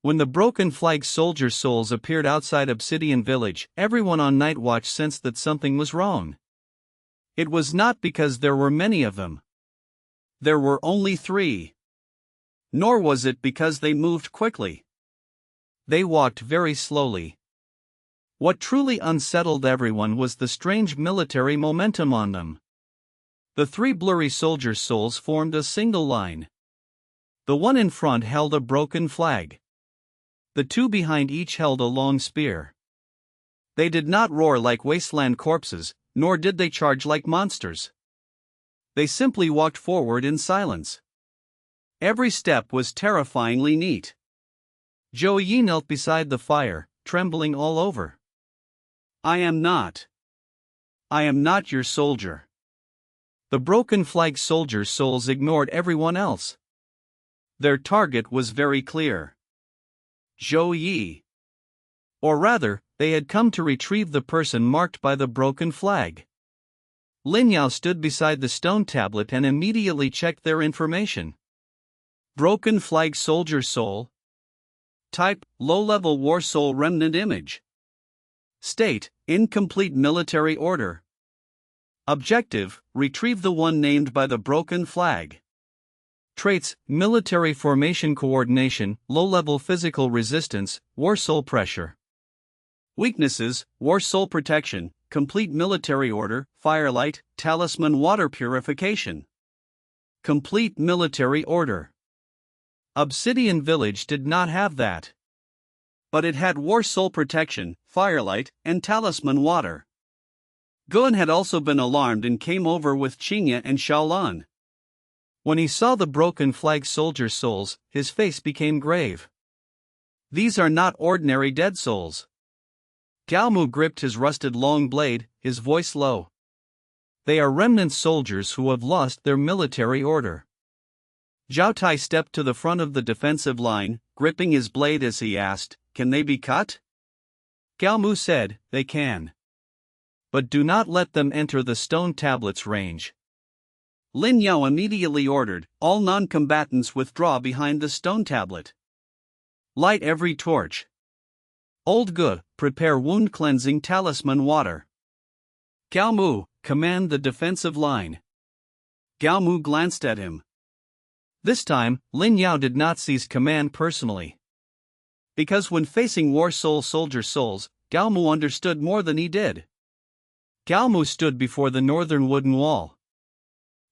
When the broken flag soldier souls appeared outside Obsidian Village, everyone on night watch sensed that something was wrong. It was not because there were many of them. There were only 3. Nor was it because they moved quickly. They walked very slowly. What truly unsettled everyone was the strange military momentum on them. The 3 blurry soldier souls formed a single line. The one in front held a broken flag. The 2 behind each held a long spear. They did not roar like wasteland corpses, nor did they charge like monsters. They simply walked forward in silence. Every step was terrifyingly neat. Zhou Ye knelt beside the fire, trembling all over. I am not your soldier. The broken flag soldier souls ignored everyone else. Their target was very clear. Zhou Ye. Or rather, they had come to retrieve the person marked by the broken flag. Lin Yao stood beside the stone tablet and immediately checked their information. Broken flag soldier soul. Type: low-level war soul remnant image. State: incomplete military order. Objective: retrieve the one named by the broken flag. Traits: military formation coordination, low-level physical resistance, war soul pressure. Weaknesses: war soul protection, complete military order, firelight, talisman water purification. Complete military order. Obsidian Village did not have that. But it had war soul protection, firelight, and talisman water. Gun had also been alarmed and came over with Qing and Shaolan. When he saw the broken flag soldier souls, his face became grave. These are not ordinary dead souls. Gao Mu gripped his rusted long blade, his voice low. They are remnant soldiers who have lost their military order. Zhao Tai stepped to the front of the defensive line, gripping his blade as he asked, "Can they be cut?" Gao Mu said, "They can. But do not let them enter the stone tablet's range." Lin Yao immediately ordered, "All non-combatants withdraw behind the stone tablet. Light every torch. Old Gu, prepare wound-cleansing talisman water. Gao Mu, command the defensive line." Gao Mu glanced at him. This time, Lin Yao did not seize command personally. Because when facing war soul soldier souls, Gao Mu understood more than he did. Gao Mu stood before the northern wooden wall.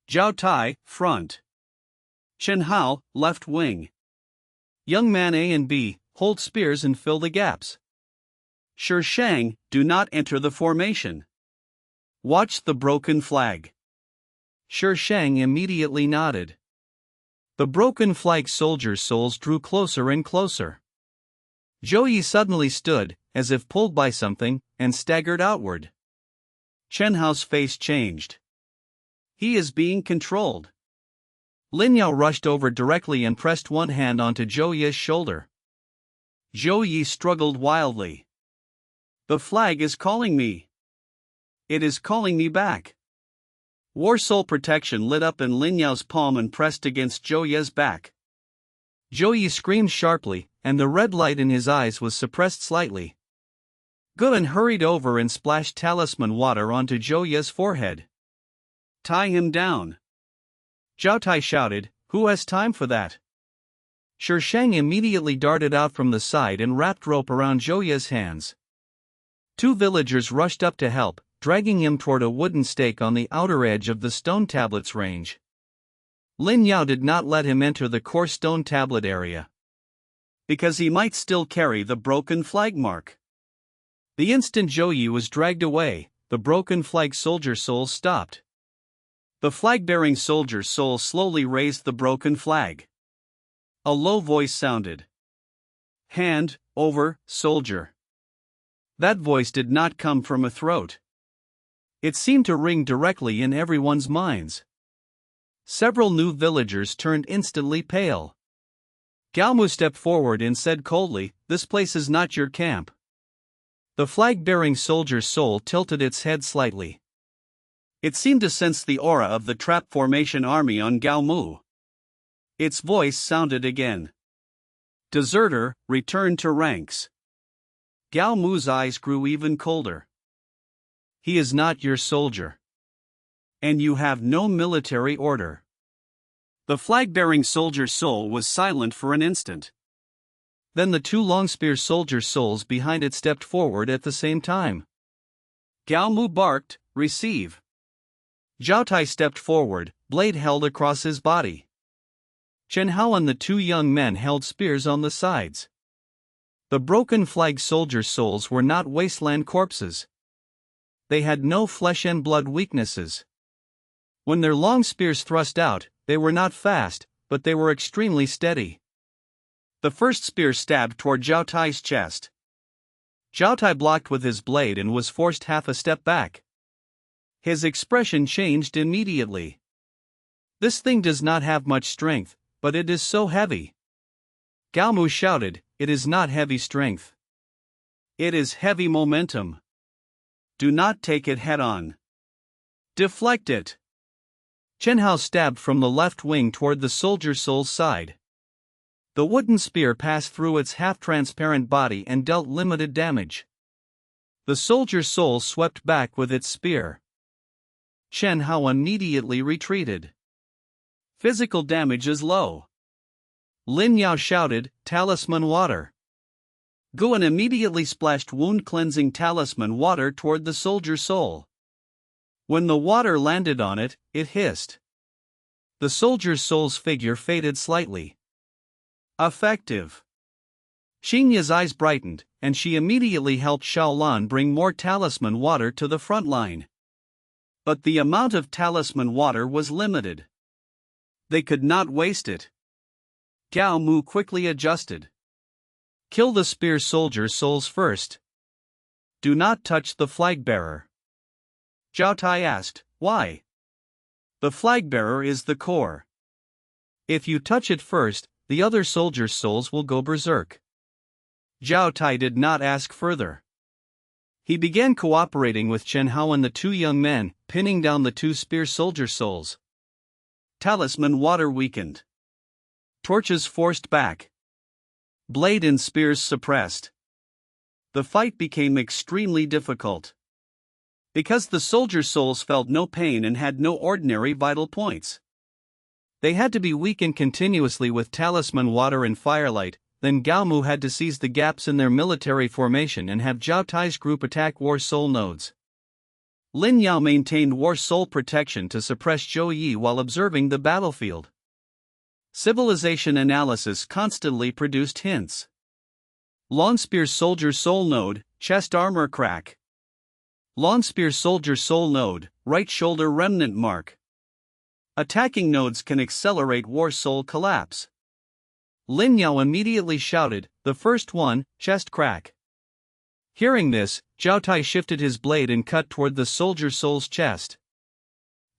Zhao Tai, front. Chen Hao, left wing. Young man A and B, hold spears and fill the gaps. Shi Shang, do not enter the formation. Watch the broken flag. Shi Shang immediately nodded. The broken flag soldier souls drew closer and closer. Zhou Ye suddenly stood, as if pulled by something, and staggered outward. Chen Hao's face changed. He is being controlled. Lin Yao rushed over directly and pressed one hand onto Zhou Ye's shoulder. Zhou Ye struggled wildly. The flag is calling me. It is calling me back. War soul protection lit up in Lin Yao's palm and pressed against Zhou Ye's back. Zhou Ye screamed sharply, and the red light in his eyes was suppressed slightly. Gun hurried over and splashed talisman water onto Zhou Ye's forehead. Tie him down. Zhao Tai shouted, "Who has time for that?" Shi Shang immediately darted out from the side and wrapped rope around Zhou Ye's hands. 2 villagers rushed up to help, dragging him toward a wooden stake on the outer edge of the stone tablet's range. Lin Yao did not let him enter the core stone tablet area. Because he might still carry the broken flag mark. The instant Zhou Ye was dragged away, the broken flag soldier soul stopped. The flag-bearing soldier's soul slowly raised the broken flag. A low voice sounded. "Hand over, soldier." That voice did not come from a throat. It seemed to ring directly in everyone's minds. Several new villagers turned instantly pale. Gao Mu stepped forward and said coldly, "This place is not your camp." The flag-bearing soldier's soul tilted its head slightly. It seemed to sense the aura of the trap formation army on Gao Mu. Its voice sounded again. Deserter, return to ranks. Gao Mu's eyes grew even colder. He is not your soldier. And you have no military order. The flag-bearing soldier's soul was silent for an instant. Then the two long-spear soldiers' souls behind it stepped forward at the same time. Gao Mu barked, "Receive." Zhao Tai stepped forward, blade held across his body. Chen Hao and the two young men held spears on the sides. The broken flag soldiers' souls were not wasteland corpses. They had no flesh and blood weaknesses. When their long spears thrust out, they were not fast, but they were extremely steady. The first spear stabbed toward Zhao Tai's chest. Zhao Tai blocked with his blade and was forced half a step back. His expression changed immediately. This thing does not have much strength, but it is so heavy. Gao Mu shouted, "It is not heavy strength. It is heavy momentum. Do not take it head-on. Deflect it." Chen Hao stabbed from the left wing toward the soldier's soul's side. The wooden spear passed through its half-transparent body and dealt limited damage. The soldier's soul swept back with its spear. Chen Hao immediately retreated. Physical damage is low. Lin Yao shouted, "Talisman water." Guan immediately splashed wound-cleansing talisman water toward the soldier's soul. When the water landed on it, it hissed. The soldier's soul's figure faded slightly. Effective. Xingya's eyes brightened, and she immediately helped Shaolan bring more talisman water to the front line. But the amount of talisman water was limited. They could not waste it. Gao Mu quickly adjusted. Kill the spear soldier's souls first. Do not touch the flag-bearer. Zhao Tai asked, "Why?" "The flag-bearer is the core. If you touch it first, the other soldiers' souls will go berserk." Zhao Tai did not ask further. He began cooperating with Chen Hao and the two young men, pinning down the two spear soldier souls. Talisman water weakened. Torches forced back. Blade and spears suppressed. The fight became extremely difficult. Because the soldiers' souls felt no pain and had no ordinary vital points. They had to be weakened continuously with talisman water and firelight. Then Gao Mu had to seize the gaps in their military formation and have Zhao Tai's group attack War Soul nodes. Lin Yao maintained War Soul protection to suppress Zhou Ye while observing the battlefield. Civilization analysis constantly produced hints. Longspear Soldier Soul node, chest armor crack. Longspear Soldier Soul node, right shoulder remnant mark. Attacking nodes can accelerate War Soul collapse. Lin Yao immediately shouted, "The first one, chest crack." Hearing this, Zhao Tai shifted his blade and cut toward the soldier's soul's chest.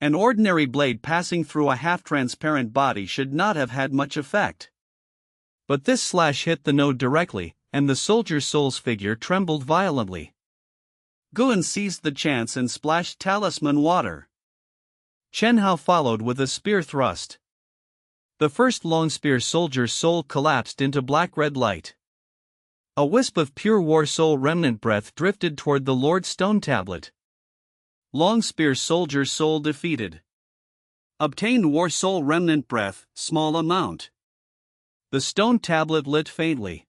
An ordinary blade passing through a half-transparent body should not have had much effect. But this slash hit the node directly, and the soldier's soul's figure trembled violently. Guan seized the chance and splashed talisman water. Chen Hao followed with a spear thrust. The first long spear soldier's soul collapsed into black-red light. A wisp of pure War Soul remnant breath drifted toward the Lord's stone tablet. Long spear soldier's soul defeated. Obtained War Soul remnant breath, small amount. The stone tablet lit faintly.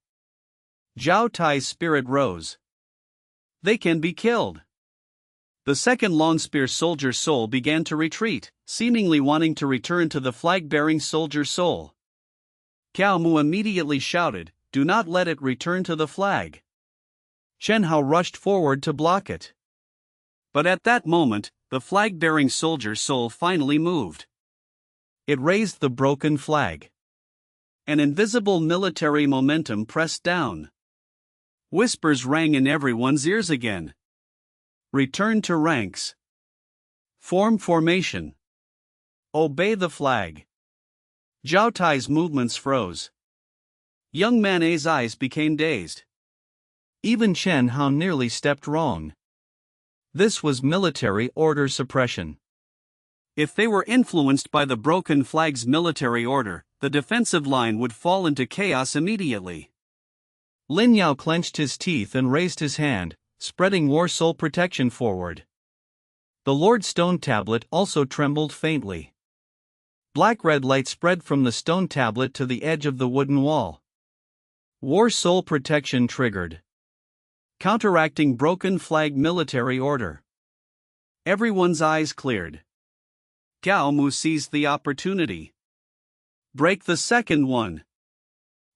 Zhao Tai's spirit rose. They can be killed. The second long spear soldier's soul began to retreat, seemingly wanting to return to the flag-bearing soldier's soul. Gao Mu immediately shouted, "Do not let it return to the flag." Chen Hao rushed forward to block it. But at that moment, the flag-bearing soldier's soul finally moved. It raised the broken flag. An invisible military momentum pressed down. Whispers rang in everyone's ears again. Return to ranks. Form formation. Obey the flag. Zhao Tai's movements froze. Young Manet's eyes became dazed. Even Chen Hao nearly stepped wrong. This was military order suppression. If they were influenced by the broken flag's military order, the defensive line would fall into chaos immediately. Lin Yao clenched his teeth and raised his hand, spreading War Soul protection forward. The Lord Stone Tablet also trembled faintly. Black-red light spread from the stone tablet to the edge of the wooden wall. War Soul protection triggered. Counteracting broken flag military order. Everyone's eyes cleared. Gao Mu seized the opportunity. Break the second one.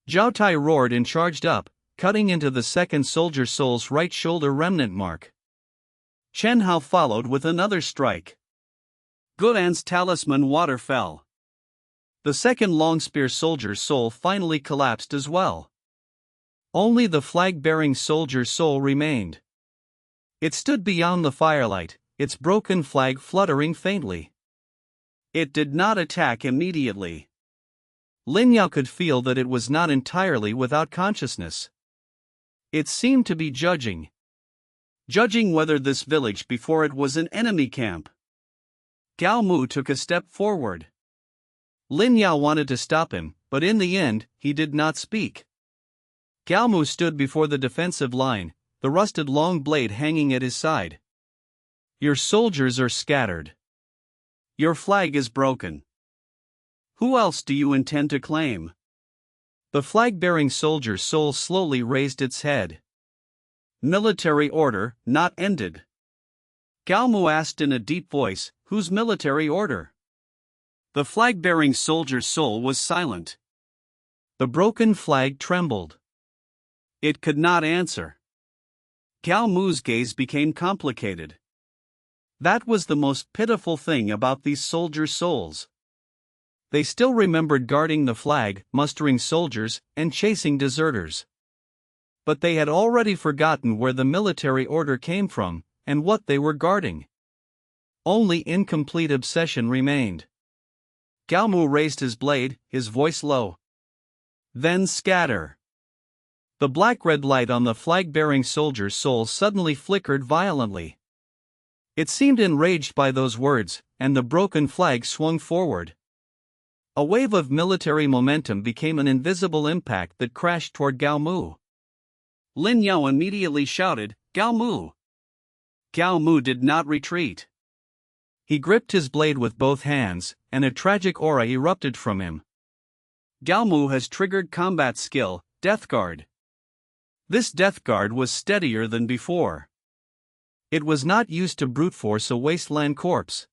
Zhao Tai roared and charged up, cutting into the second soldier soul's right shoulder remnant mark. Chen Hao followed with another strike. Guan's talisman water fell. The second long spear soldier's soul finally collapsed as well. Only the flag-bearing soldier's soul remained. It stood beyond the firelight, its broken flag fluttering faintly. It did not attack immediately. Lin Yao could feel that it was not entirely without consciousness. It seemed to be judging whether this village before it was an enemy camp. Gao Mu took a step forward. Lin Yao wanted to stop him, but in the end, he did not speak. Gao Mu stood before the defensive line, the rusted long blade hanging at his side. Your soldiers are scattered. Your flag is broken. Who else do you intend to claim? The flag-bearing soldier's soul slowly raised its head. Military order not ended. Gao Mu asked in a deep voice, whose military order? The flag-bearing soldier's soul was silent. The broken flag trembled. It could not answer. Gao Mu's gaze became complicated. That was the most pitiful thing about these soldiers' souls. They still remembered guarding the flag, mustering soldiers, and chasing deserters. But they had already forgotten where the military order came from, and what they were guarding. Only incomplete obsession remained. Gao Mu raised his blade, his voice low. Then scatter. The black-red light on the flag-bearing soldier's soul suddenly flickered violently. It seemed enraged by those words, and the broken flag swung forward. A wave of military momentum became an invisible impact that crashed toward Gao Mu. Lin Yao immediately shouted, Gao Mu! Gao Mu did not retreat. He gripped his blade with both hands, and a tragic aura erupted from him. Gao Mu has triggered combat skill, Death Guard. This Death Guard was steadier than before. It was not used to brute force a wasteland corpse.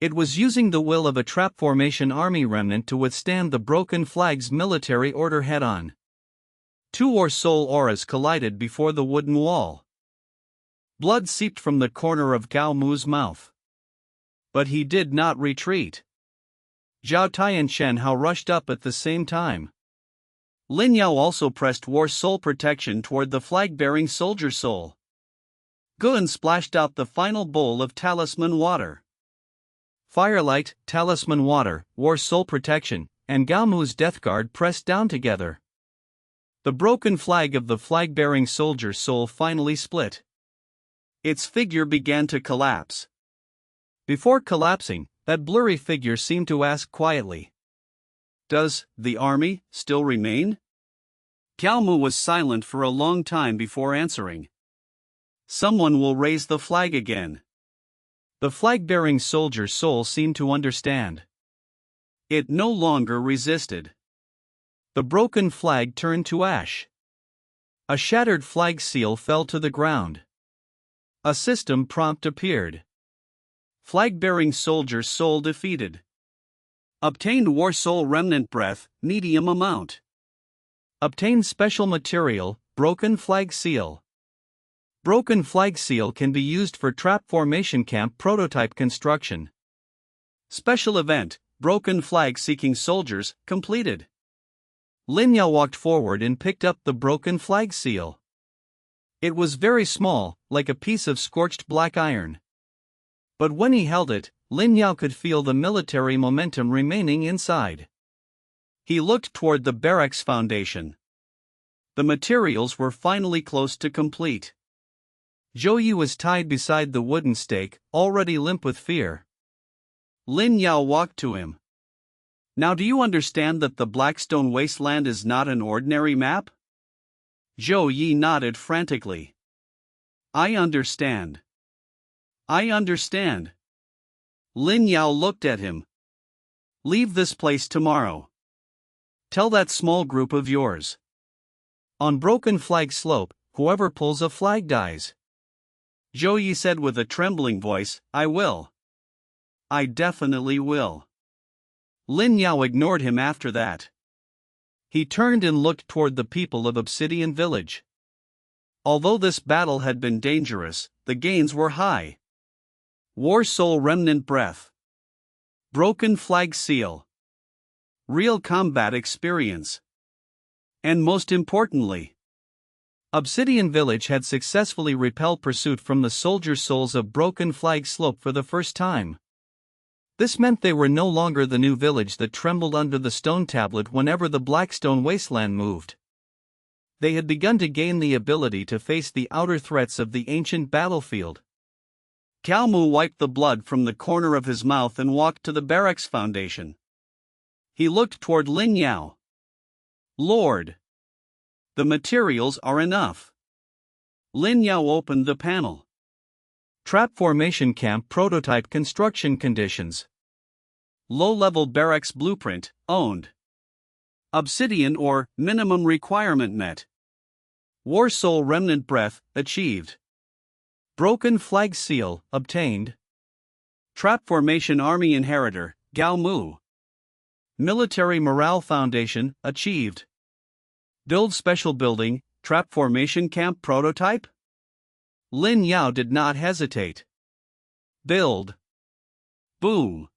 It was using the will of a trap formation army remnant to withstand the broken flag's military order head-on. Two War Soul auras collided before the wooden wall. Blood seeped from the corner of Gao Mu's mouth. But he did not retreat. Zhao Tai and Chen Hao rushed up at the same time. Lin Yao also pressed War Soul protection toward the flag-bearing soldier soul. Guan splashed out the final bowl of talisman water. Firelight, talisman water, War Soul protection, and Gao Mu's death guard pressed down together. The broken flag of the flag-bearing soldier soul finally split. Its figure began to collapse. Before collapsing, that blurry figure seemed to ask quietly, Does the army still remain? Gao Mu was silent for a long time before answering. Someone will raise the flag again. The flag-bearing soldier soul seemed to understand. It no longer resisted. The broken flag turned to ash. A shattered flag seal fell to the ground. A system prompt appeared. Flag-bearing soldier soul defeated. Obtained War Soul Remnant Breath, medium amount. Obtained special material, Broken Flag Seal. Broken Flag Seal can be used for trap formation camp prototype construction. Special event, Broken Flag Seeking Soldiers, completed. Lin Yao walked forward and picked up the Broken Flag Seal. It was very small, like a piece of scorched black iron. But when he held it, Lin Yao could feel the military momentum remaining inside. He looked toward the barracks foundation. The materials were finally close to complete. Zhou Ye was tied beside the wooden stake, already limp with fear. Lin Yao walked to him. Now do you understand that the Blackstone Wasteland is not an ordinary map? Zhou Ye nodded frantically. I understand. I understand. Lin Yao looked at him. Leave this place tomorrow. Tell that small group of yours. On Broken Flag Slope, whoever pulls a flag dies. Zhou Ye said with a trembling voice, I will. I definitely will. Lin Yao ignored him after that. He turned and looked toward the people of Obsidian Village. Although this battle had been dangerous, the gains were high. War Soul Remnant Breath. Broken Flag Seal. Real combat experience. And most importantly, Obsidian Village had successfully repelled pursuit from the soldier souls of Broken Flag Slope for the first time. This meant they were no longer the new village that trembled under the stone tablet whenever the Blackstone Wasteland moved. They had begun to gain the ability to face the outer threats of the ancient battlefield. Gao Mu wiped the blood from the corner of his mouth and walked to the barracks foundation. He looked toward Lin Yao. Lord! The materials are enough. Lin Yao opened the panel. Trap Formation Camp Prototype Construction Conditions. Low-level barracks blueprint, owned. Obsidian ore, minimum requirement met. War Soul Remnant Breath, achieved. Broken Flag Seal, obtained. Trap Formation Army Inheritor, Gao Mu. Military Morale Foundation, achieved. Build Special Building, Trap Formation Camp Prototype? Lin Yao did not hesitate. Build. Boom.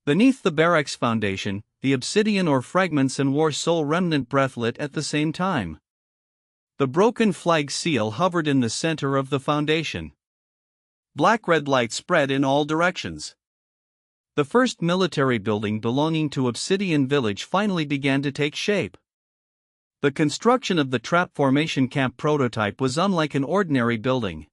Beneath the barracks foundation, the obsidian ore fragments and War Soul Remnant Breath lit at the same time. The Broken Flag Seal hovered in the center of the foundation. Black-red light spread in all directions. The first military building belonging to Obsidian Village finally began to take shape. The construction of the Trap Formation Camp prototype was unlike an ordinary building.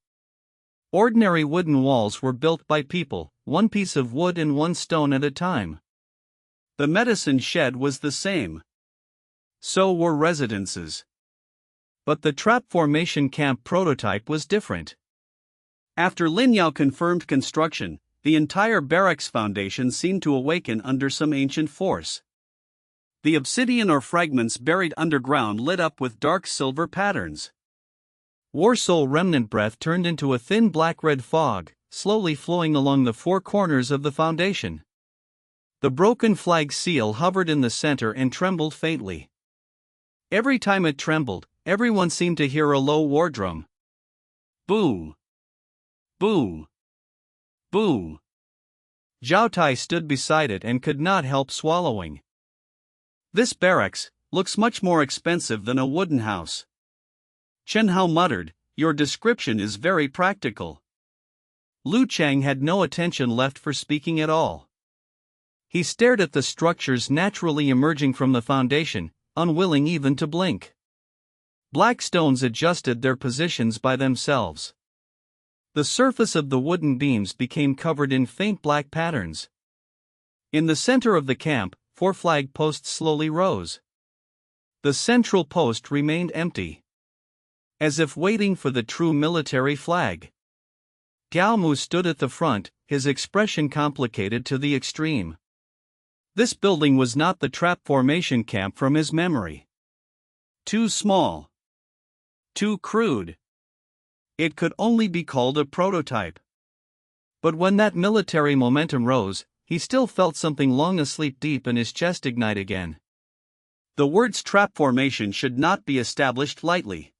Ordinary wooden walls were built by people, one piece of wood and one stone at a time. The medicine shed was the same. So were residences. But the Trap Formation Camp prototype was different. After Lin Yao confirmed construction, the entire barracks foundation seemed to awaken under some ancient force. The obsidian or fragments buried underground lit up with dark silver patterns. War Soul Remnant Breath turned into a thin black-red fog, slowly flowing along the four corners of the foundation. The Broken Flag Seal hovered in the center and trembled faintly. Every time it trembled, everyone seemed to hear a low war drum. Boom! Boom! Boom! Zhao Tai stood beside it and could not help swallowing. This barracks looks much more expensive than a wooden house. Chen Hao muttered, your description is very practical. Lu Chang had no attention left for speaking at all. He stared at the structures naturally emerging from the foundation, unwilling even to blink. Black stones adjusted their positions by themselves. The surface of the wooden beams became covered in faint black patterns. In the center of the camp, 4 flag posts slowly rose. The central post remained empty, as if waiting for the true military flag. Gao Mu stood at the front, his expression complicated to the extreme. This building was not the Trap Formation Camp from his memory. Too small. Too crude. It could only be called a prototype. But when that military momentum rose, he still felt something long asleep deep in his chest ignite again. The words trap formation should not be established lightly.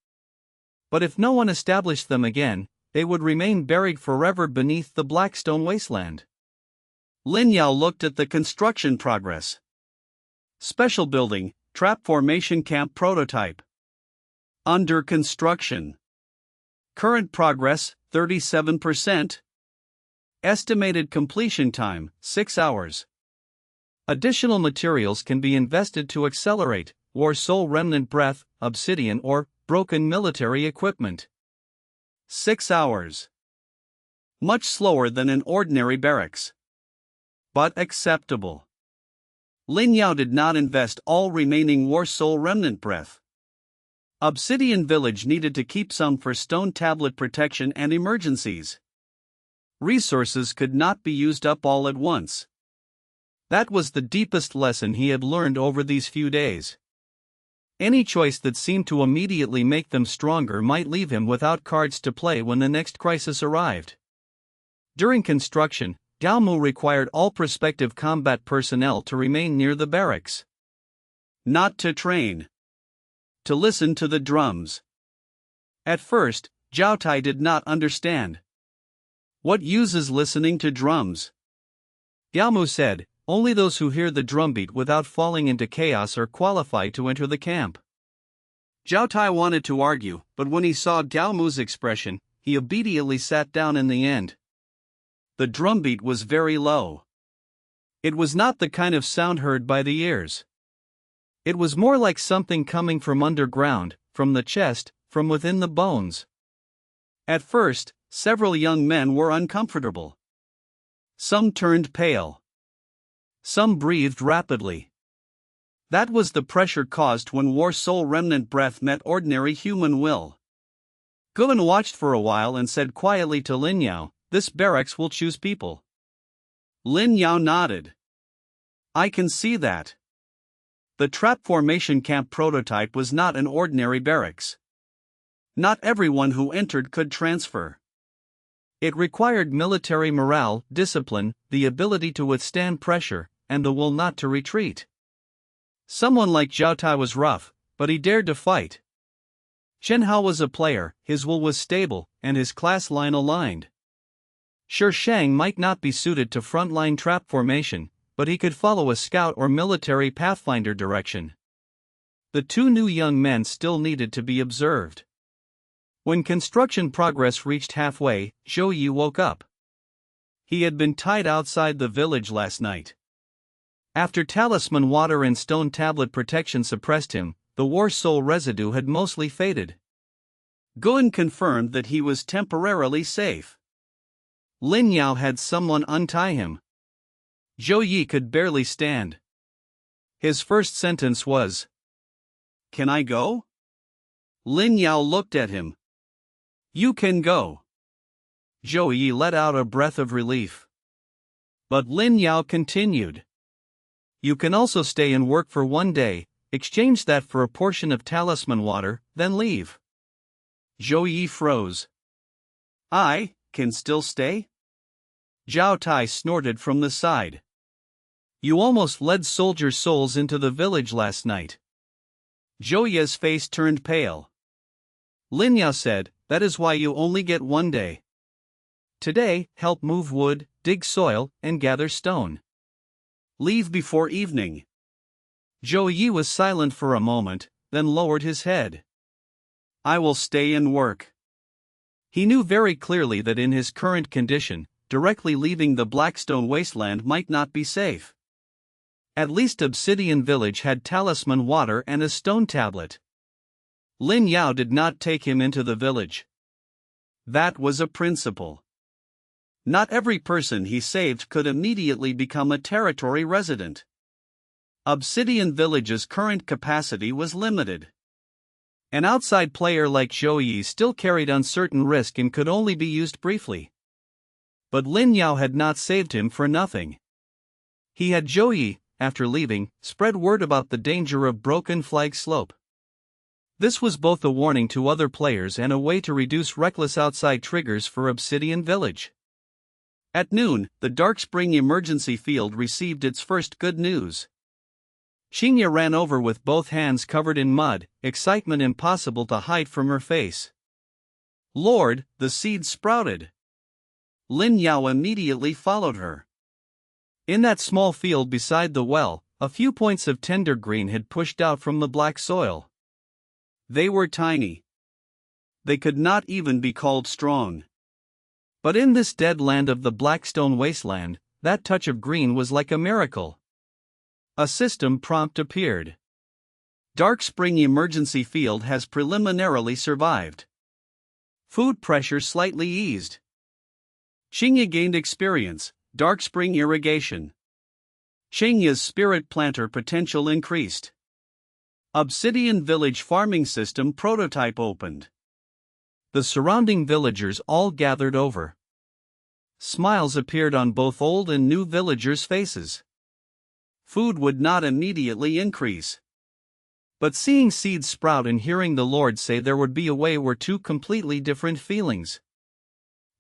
But if no one established them again, they would remain buried forever beneath the Blackstone Wasteland. Lin Yao looked at the construction progress. Special building, Trap Formation Camp prototype. Under construction. Current progress, 37%. Estimated completion time, 6 hours. Additional materials can be invested to accelerate War Soul Remnant Breath, Obsidian or broken military equipment. 6 hours. Much slower than an ordinary barracks. But acceptable. Lin Yao did not invest all remaining War Soul Remnant breath. Obsidian Village needed to keep some for stone tablet protection and emergencies. Resources could not be used up all at once. That was the deepest lesson he had learned over these few days. Any choice that seemed to immediately make them stronger might leave him without cards to play when the next crisis arrived. During construction, Gao Mu required all prospective combat personnel to remain near the barracks. Not to train. To listen to the drums. At first, Zhao Tai did not understand. What use is listening to drums? Gao Mu said, only those who hear the drumbeat without falling into chaos are qualified to enter the camp. Zhao Tai wanted to argue, but when he saw Gao Mu's expression, he obediently sat down in the end. The drumbeat was very low. It was not the kind of sound heard by the ears. It was more like something coming from underground, from the chest, from within the bones. At first, several young men were uncomfortable. Some turned pale. Some breathed rapidly. That was the pressure caused when War Soul Remnant breath met ordinary human will. Guan watched for a while and said quietly to Lin Yao, "This barracks will choose people." Lin Yao nodded. "I can see that." The trap formation camp prototype was not an ordinary barracks. Not everyone who entered could transfer. It required military morale, discipline, the ability to withstand pressure, and the will not to retreat. Someone like Zhao Tai was rough, but he dared to fight. Chen Hao was a player, his will was stable, and his class line aligned. Shi Shang might not be suited to frontline trap formation, but he could follow a scout or military pathfinder direction. The two new young men still needed to be observed. When construction progress reached halfway, Zhou Ye woke up. He had been tied outside the village last night. After talisman water and stone tablet protection suppressed him, the war soul residue had mostly faded. Guan confirmed that he was temporarily safe. Lin Yao had someone untie him. Zhou Ye could barely stand. His first sentence was, "Can I go?" Lin Yao looked at him. "You can go." Zhou Ye let out a breath of relief. But Lin Yao continued. "You can also stay and work for 1 day, exchange that for a portion of talisman water, then leave." Zhou Ye froze. "I can still stay?" Zhao Tai snorted from the side. "You almost led soldier souls into the village last night." Zhou Ye's face turned pale. Lin Yao said, "That is why you only get 1 day. Today, help move wood, dig soil, and gather stone. Leave before evening." Zhou Ye was silent for a moment, then lowered his head. "I will stay and work." He knew very clearly that in his current condition, directly leaving the Blackstone wasteland might not be safe. At least Obsidian Village had talisman water and a stone tablet. Lin Yao did not take him into the village. That was a principle. Not every person he saved could immediately become a territory resident. Obsidian Village's current capacity was limited. An outside player like Zhou Ye still carried uncertain risk and could only be used briefly. But Lin Yao had not saved him for nothing. He had Zhou Ye, after leaving, spread word about the danger of Broken Flag Slope. This was both a warning to other players and a way to reduce reckless outside triggers for Obsidian Village. At noon, the Dark Spring emergency field received its first good news. Qing ran over with both hands covered in mud, excitement impossible to hide from her face. "Lord, the seed sprouted!" Lin Yao immediately followed her. In that small field beside the well, a few points of tender green had pushed out from the black soil. They were tiny. They could not even be called strong. But in this dead land of the Blackstone wasteland, that touch of green was like a miracle. A system prompt appeared. Dark Spring emergency field has preliminarily survived. Food pressure slightly eased. Qing gained experience, Dark Spring irrigation. Qing's spirit planter potential increased. Obsidian Village farming system prototype opened. The surrounding villagers all gathered over. Smiles appeared on both old and new villagers' faces. Food would not immediately increase. But seeing seeds sprout and hearing the Lord say there would be a way were two completely different feelings.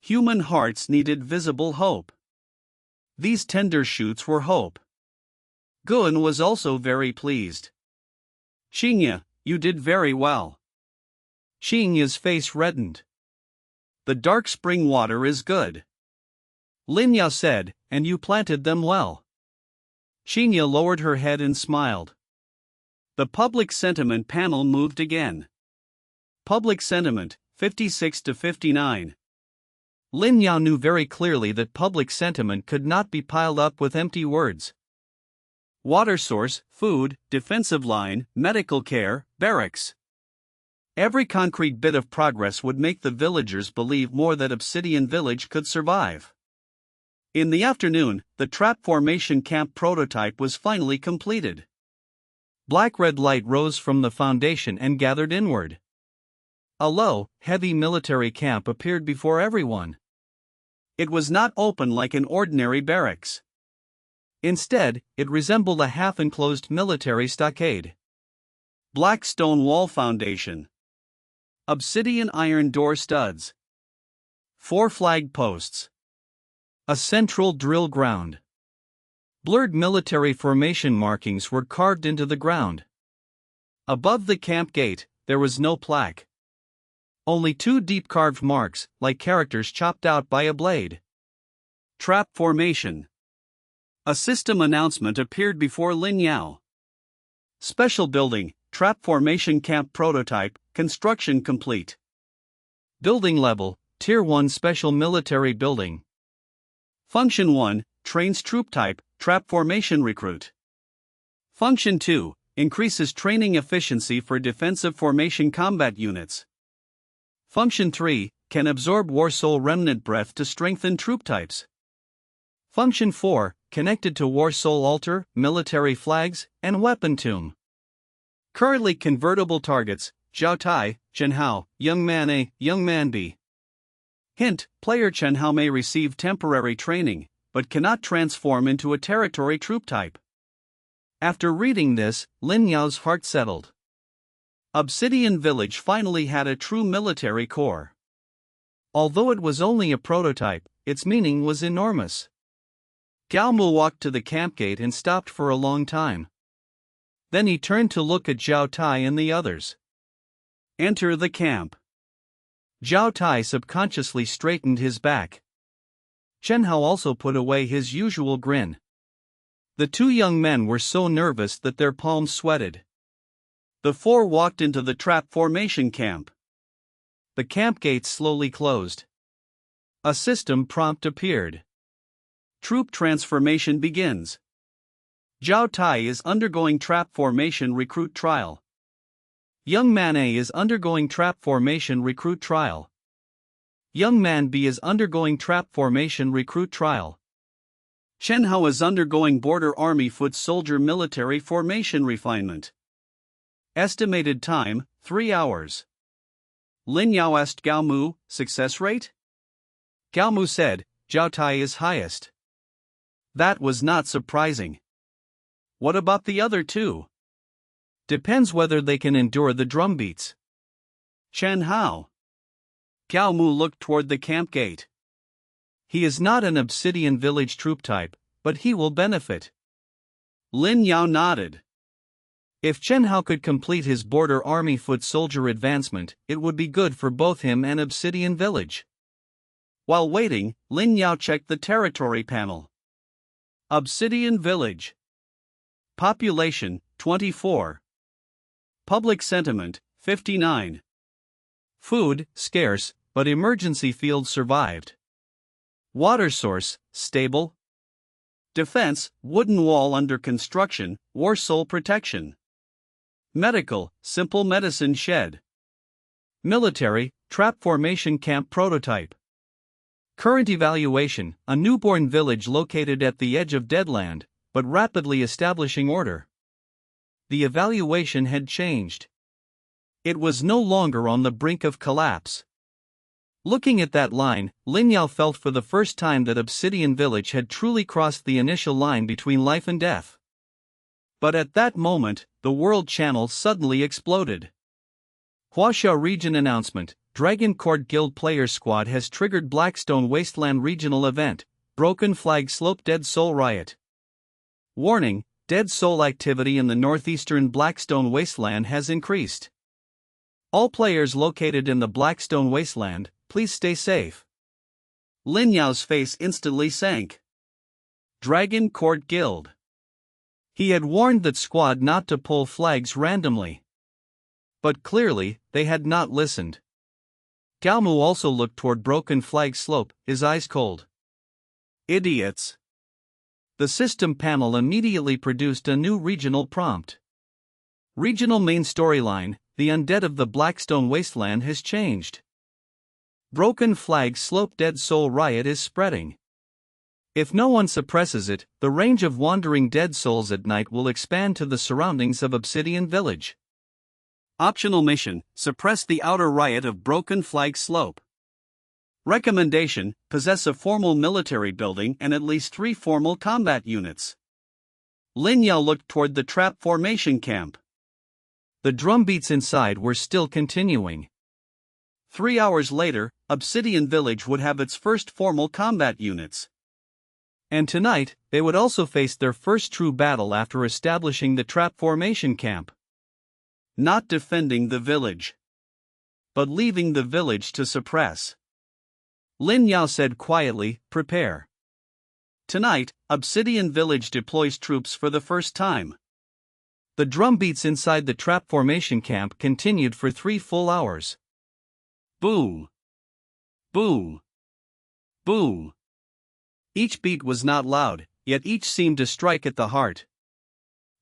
Human hearts needed visible hope. These tender shoots were hope. Guan was also very pleased. Qing, you did very well. Qing's face reddened. The dark spring water is good. Lin Yao said, and you planted them well. Qing lowered her head and smiled. The public sentiment panel moved again. Public sentiment, 56 to 59. Lin Yao knew very clearly that public sentiment could not be piled up with empty words. Water source, food, defensive line, medical care, barracks. Every concrete bit of progress would make the villagers believe more that Obsidian Village could survive. In the afternoon, the trap formation camp prototype was finally completed. Black-red light rose from the foundation and gathered inward. A low, heavy military camp appeared before everyone. It was not open like an ordinary barracks. Instead, it resembled a half-enclosed military stockade. Black stone wall foundation. Obsidian iron door studs. 4 flag posts. A central drill ground. Blurred military formation markings were carved into the ground. Above the camp gate, there was no plaque. Only 2 deep carved marks, like characters chopped out by a blade. Trap formation. A system announcement appeared before Lin Yao. Special building, trap formation camp prototype, construction complete. Building level, Tier 1 special military building. Function 1, trains troop type, trap formation recruit. Function 2, increases training efficiency for defensive formation combat units. Function 3, can absorb war soul remnant breath to strengthen troop types. Function 4, connected to war soul altar, military flags, and weapon tomb. Currently convertible targets, Zhao Tai, Chen Hao, Young Man A, Young Man B. Hint, player Chen Hao may receive temporary training, but cannot transform into a territory troop type. After reading this, Lin Yao's heart settled. Obsidian Village finally had a true military core. Although it was only a prototype, its meaning was enormous. Gao Mu walked to the camp gate and stopped for a long time. Then he turned to look at Zhao Tai and the others. Enter the camp. Zhao Tai subconsciously straightened his back. Chen Hao also put away his usual grin. The 2 young men were so nervous that their palms sweated. The 4 walked into the trap formation camp. The camp gates slowly closed. A system prompt appeared. Troop transformation begins. Zhao Tai is undergoing trap formation recruit trial. Young Man A is undergoing trap formation recruit trial. Young Man B is undergoing trap formation recruit trial. Chen Hao is undergoing Border Army foot soldier military formation refinement. Estimated time, 3 hours. Lin Yao asked Gao Mu, success rate? Gao Mu said, Zhao Tai is highest. That was not surprising. What about the other 2? Depends whether they can endure the drum beats. Chen Hao. Gao Mu looked toward the camp gate. He is not an Obsidian Village troop type, but he will benefit. Lin Yao nodded. If Chen Hao could complete his Border Army foot soldier advancement, it would be good for both him and Obsidian Village. While waiting, Lin Yao checked the territory panel. Obsidian Village. Population, 24. Public sentiment, 59. Food, scarce, but emergency field survived. Water source, stable. Defense, wooden wall under construction, war soul protection. Medical, simple medicine shed. Military, trap formation camp prototype. Current evaluation, a newborn village located at the edge of Deadland, but rapidly establishing order. The evaluation had changed. It was no longer on the brink of collapse. Looking at that line, Lin Yao felt for the first time that Obsidian Village had truly crossed the initial line between life and death. But at that moment, the world channel suddenly exploded. Huaxia Region announcement: Dragon Court Guild Player Squad has triggered Blackstone Wasteland Regional Event, Broken Flag Slope Dead Soul Riot. Warning: Dead Soul activity in the northeastern Blackstone Wasteland has increased. All players located in the Blackstone Wasteland, please stay safe. Lin Yao's face instantly sank. Dragon Court Guild. He had warned that squad not to pull flags randomly. But clearly, they had not listened. Gao Mu also looked toward Broken Flag Slope, his eyes cold. Idiots. The system panel immediately produced a new regional prompt. Regional main storyline: the undead of the Blackstone Wasteland has changed. Broken Flag Slope Dead Soul Riot is spreading. If no one suppresses it, the range of wandering dead souls at night will expand to the surroundings of Obsidian Village. Optional mission: suppress the outer riot of Broken Flag Slope. Recommendation: possess a formal military building and at least 3 formal combat units. Lin Yao looked toward the trap formation camp. The drumbeats inside were still continuing. 3 hours later, Obsidian Village would have its first formal combat units. And tonight, they would also face their first true battle after establishing the trap formation camp. Not defending the village, but leaving the village to suppress. Lin Yao said quietly, prepare. Tonight, Obsidian Village deploys troops for the first time. The drumbeats inside the trap formation camp continued for 3 full hours. Boom. Boom. Boom. Each beat was not loud, yet each seemed to strike at the heart.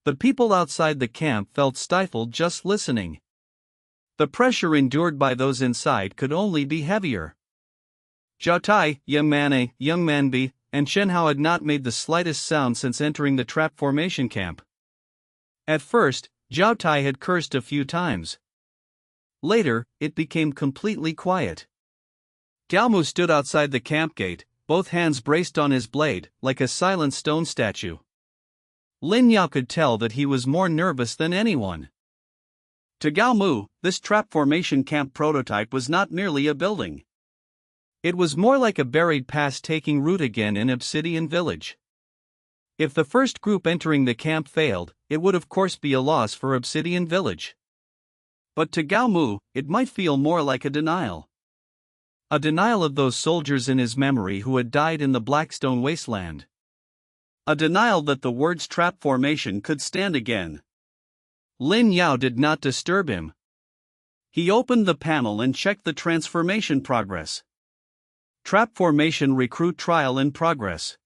The people outside the camp felt stifled just listening. The pressure endured by those inside could only be heavier. Zhao Tai, Young Man A, Young Man B, and Chen Hao had not made the slightest sound since entering the trap formation camp. At first, Zhao Tai had cursed a few times. Later, it became completely quiet. Gao Mu stood outside the camp gate, both hands braced on his blade, like a silent stone statue. Lin Yao could tell that he was more nervous than anyone. To Gao Mu, this trap formation camp prototype was not merely a building. It was more like a buried past taking root again in Obsidian Village. If the first group entering the camp failed, it would of course be a loss for Obsidian Village. But to Gao Mu, it might feel more like a denial. A denial of those soldiers in his memory who had died in the Blackstone Wasteland. A denial that the words trap formation could stand again. Lin Yao did not disturb him. He opened the panel and checked the transformation progress. Trap formation recruit trial in progress.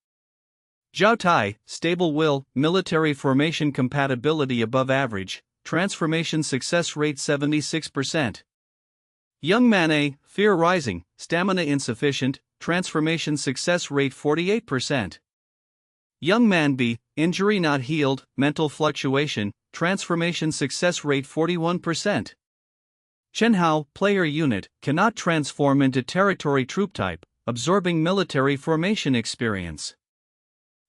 Zhao Tai, stable will, military formation compatibility above average, transformation success rate 76%. Young Man A, fear rising, stamina insufficient, transformation success rate 48%. Young Man B, injury not healed, mental fluctuation, transformation success rate 41%. Chen Hao, player unit, cannot transform into territory troop type, absorbing military formation experience.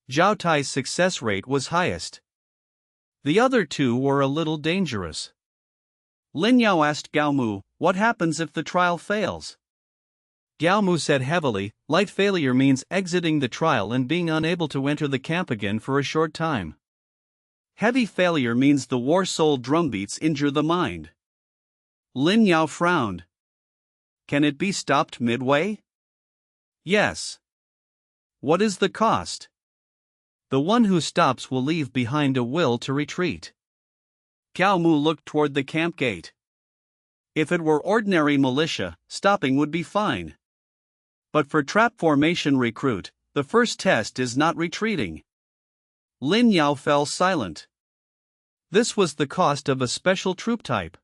Zhao Tai's success rate was highest. The other 2 were a little dangerous. Lin Yao asked Gao Mu, what happens if the trial fails? Gao Mu said heavily, light failure means exiting the trial and being unable to enter the camp again for a short time. Heavy failure means the war soul drumbeats injure the mind. Lin Yao frowned. Can it be stopped midway? Yes. What is the cost? The one who stops will leave behind a will to retreat. Gao Mu looked toward the camp gate. If it were ordinary militia, stopping would be fine. But for trap formation recruit, the first test is not retreating. Lin Yao fell silent. This was the cost of a special troop type.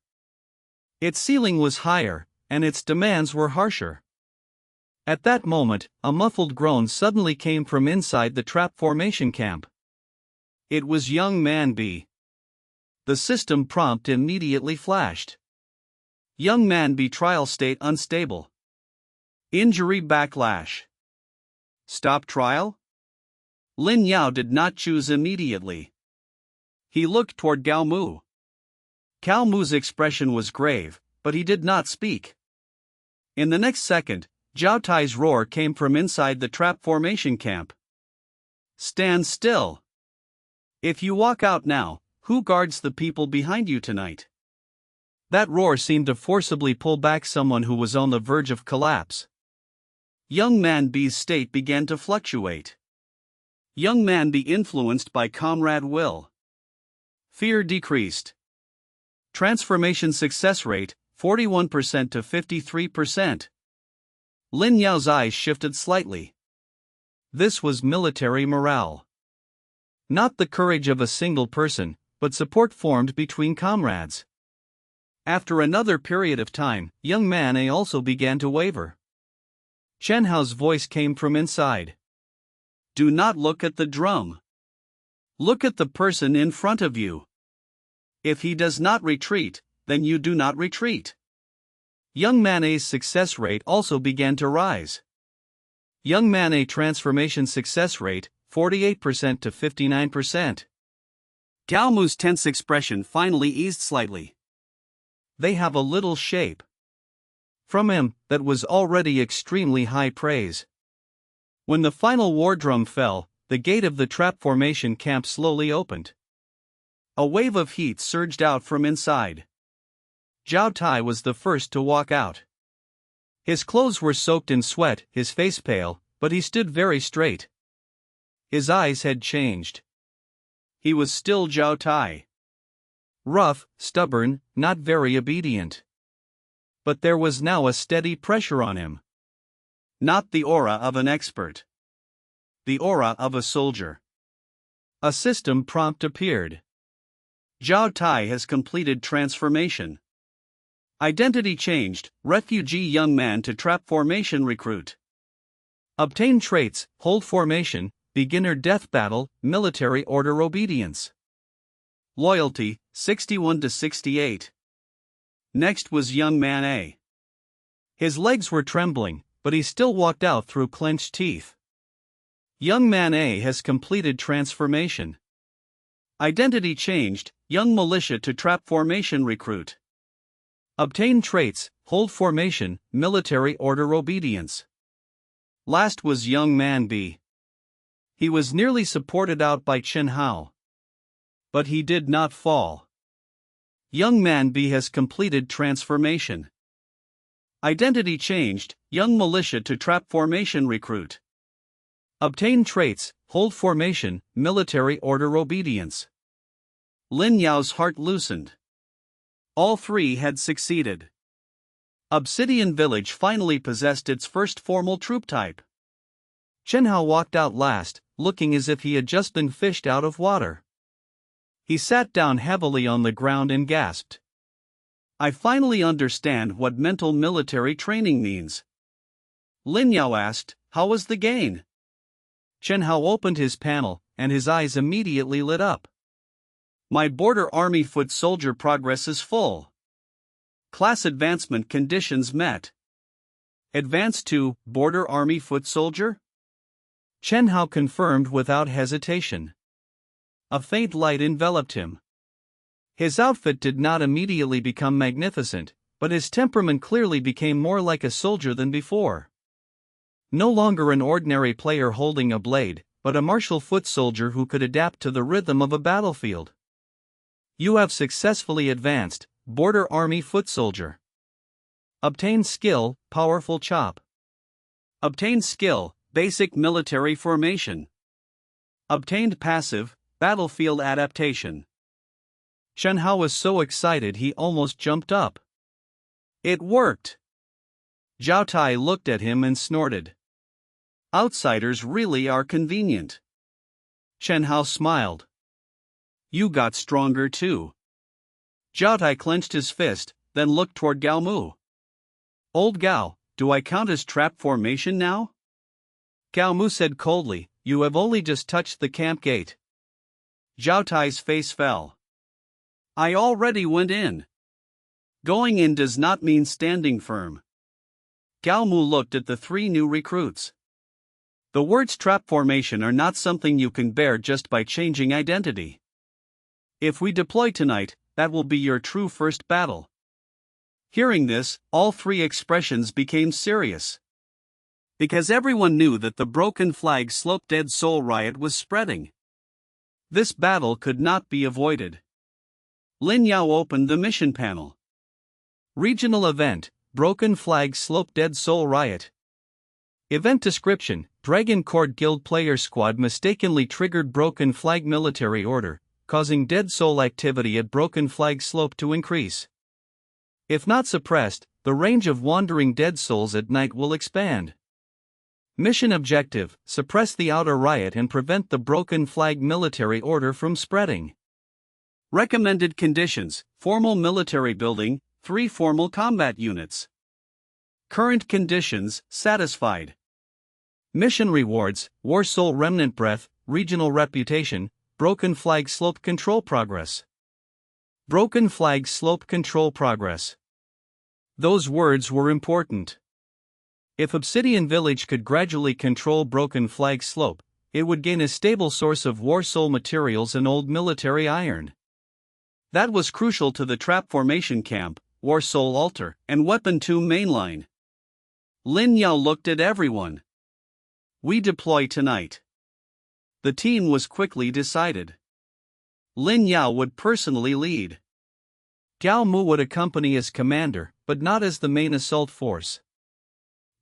Its ceiling was higher, and its demands were harsher. At that moment, a muffled groan suddenly came from inside the trap formation camp. It was young man B. The system prompt immediately flashed. Young man B trial state unstable. Injury backlash. Stop trial? Lin Yao did not choose immediately. He looked toward Gao Mu. Gao Mu's expression was grave, but he did not speak. In the next second, Zhao Tai's roar came from inside the trap formation camp. Stand still. If you walk out now, who guards the people behind you tonight? That roar seemed to forcibly pull back someone who was on the verge of collapse. Young man B's state began to fluctuate. Young man B influenced by comrade will. Fear decreased. Transformation success rate, 41% to 53%. Lin Yao's eyes shifted slightly. This was military morale. Not the courage of a single person, but support formed between comrades. After another period of time, young man A also began to waver. Chen Hao's voice came from inside. Do not look at the drum. Look at the person in front of you. If he does not retreat, then you do not retreat. Young man A's success rate also began to rise. Young man A transformation success rate, 48% to 59%. Gao Mu's tense expression finally eased slightly. They have a little shape. From him, that was already extremely high praise. When the final war drum fell, the gate of the trap formation camp slowly opened. A wave of heat surged out from inside. Zhao Tai was the first to walk out. His clothes were soaked in sweat, his face pale, but he stood very straight. His eyes had changed. He was still Zhao Tai. Rough, stubborn, not very obedient. But there was now a steady pressure on him. Not the aura of an expert. The aura of a soldier. A system prompt appeared. Zhao Tai has completed transformation. Identity changed, refugee young man to trap formation recruit. Obtain traits, hold formation, beginner death battle, military order obedience. Loyalty, 61 to 68. Next was young man A. His legs were trembling, but he still walked out through clenched teeth. Young man A has completed transformation. Identity changed, young militia to trap formation recruit. Obtain traits, hold formation, military order obedience. Last was young man B. He was nearly supported out by Chen Hao. But he did not fall. Young man B has completed transformation. Identity changed, young militia to trap formation recruit. Obtain traits, hold formation, military order obedience. Lin Yao's heart loosened. All three had succeeded. Obsidian Village finally possessed its first formal troop type. Chen Hao walked out last, looking as if he had just been fished out of water. He sat down heavily on the ground and gasped. I finally understand what mental military training means. Lin Yao asked, how was the gain? Chen Hao opened his panel, and his eyes immediately lit up. My border army foot soldier progress is full. Class advancement conditions met. Advance to border army foot soldier? Chen Hao confirmed without hesitation. A faint light enveloped him. His outfit did not immediately become magnificent, but his temperament clearly became more like a soldier than before. No longer an ordinary player holding a blade, but a martial foot soldier who could adapt to the rhythm of a battlefield. You have successfully advanced, border army foot soldier. Obtain skill, powerful chop. Obtain skill, basic military formation. Obtained passive, battlefield adaptation. Chen Hao was so excited he almost jumped up. It worked! Zhao Tai looked at him and snorted. Outsiders really are convenient. Chen Hao smiled. You got stronger too. Zhao Tai clenched his fist, then looked toward Gao Mu. Old Gao, do I count as trap formation now? Gao Mu said coldly, you have only just touched the camp gate. Zhao Tai's face fell. I already went in. Going in does not mean standing firm. Gao Mu looked at the three new recruits. The words trap formation are not something you can bear just by changing identity. If we deploy tonight, that will be your true first battle. Hearing this, all three expressions became serious. Because everyone knew that the broken flag slope dead soul riot was spreading. This battle could not be avoided. Lin Yao opened the mission panel. Regional event, Broken Flag Slope Dead Soul Riot. Event description: Dragon Court Guild player squad mistakenly triggered Broken Flag military order, causing dead soul activity at Broken Flag Slope to increase. If not suppressed, the range of wandering dead souls at night will expand. Mission objective: suppress the outer riot and prevent the Broken Flag military order from spreading. Recommended conditions: formal military building, 3 formal combat units. Current conditions: satisfied. Mission rewards: War Soul Remnant Breath, Regional Reputation, Broken Flag Slope Control Progress. Broken Flag Slope Control Progress. Those words were important. If Obsidian Village could gradually control Broken Flag Slope, it would gain a stable source of War Soul materials and old military iron. That was crucial to the trap formation camp, War Soul Altar, and Weapon 2 mainline. Lin Yao looked at everyone. We deploy tonight. The team was quickly decided. Lin Yao would personally lead. Gao Mu would accompany as commander, but not as the main assault force.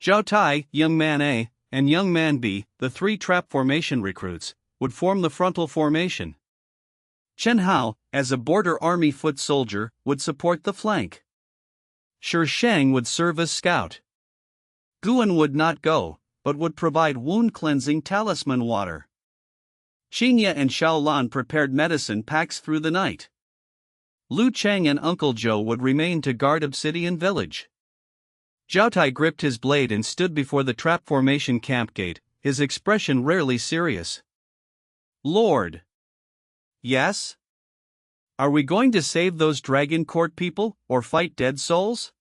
Zhao Tai, Young Man A, and Young Man B, the 3 trap formation recruits, would form the frontal formation. Chen Hao, as a border army foot soldier, would support the flank. Shi Shang would serve as scout. Guan would not go, but would provide wound-cleansing talisman water. Qing and Xiaolan prepared medicine packs through the night. Lu Chang and Uncle Joe would remain to guard Obsidian Village. Zhao Tai gripped his blade and stood before the trap formation camp gate, his expression rarely serious. Lord. Yes? Are we going to save those Dragon Court people, or fight dead souls?